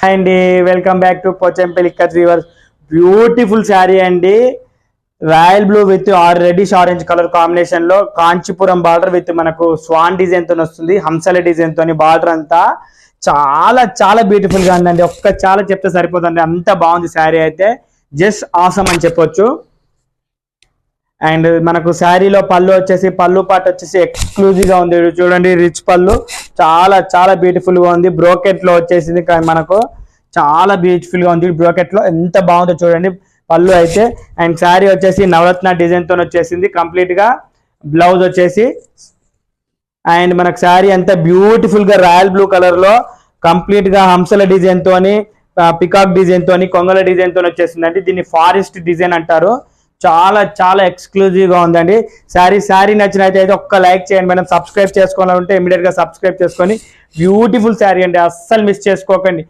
అండి welcome back to Pochampally ikat weavers. Beautiful sari అండి, royal blue with reddish orange colour combination లో Kanchipuram border with మనకు swan design తో వస్తుంది. హంసల డిజైన్ తోని బార్డర్ అంతా చాలా చాలా బ్యూటిఫుల్ గా ఉందండి. చాలా చెప్తే సరిపోతుంది, అంత బాగుంది శారీ అయితే. జస్ట్ ఆసమ్ అని చెప్పొచ్చు. అండ్ మనకు శారీలో పళ్ళు వచ్చేసి పళ్ళు పాట వచ్చేసి ఎక్స్క్లూజివ్ గా ఉంది. చూడండి, రిచ్ పళ్ళు చాలా చాలా బ్యూటిఫుల్ గా ఉంది. బ్రోకెట్ లో వచ్చేసింది, మనకు చాలా బ్యూటిఫుల్ గా ఉంది. బ్రోకెట్ లో ఎంత బాగుందో చూడండి పళ్ళు అయితే. అండ్ శారీ వచ్చేసి నవరత్న డిజైన్ తో వచ్చేసింది కంప్లీట్ గా. బ్లౌజ్ వచ్చేసి అండ్ మనకు శారీ అంతా బ్యూటిఫుల్ గా రాయల్ బ్లూ కలర్ లో కంప్లీట్ గా హంసల డిజైన్ తోని, పికాక్ డిజైన్ తోని, కొంగల డిజైన్ తోని వచ్చేసిందండి. దీన్ని ఫారెస్ట్ డిజైన్ అంటారు. చాలా చాలా ఎక్స్క్లూజివ్ గా ఉందండి శారీ నచ్చినట్లయితే ఒక్క లైక్ చేయండి మేడం. సబ్స్క్రైబ్ చేసుకోవాలంటే ఇమీడియట్ గా సబ్స్క్రైబ్ చేసుకొని, బ్యూటిఫుల్ శారీ అండి, అస్సలు మిస్ చేసుకోకండి.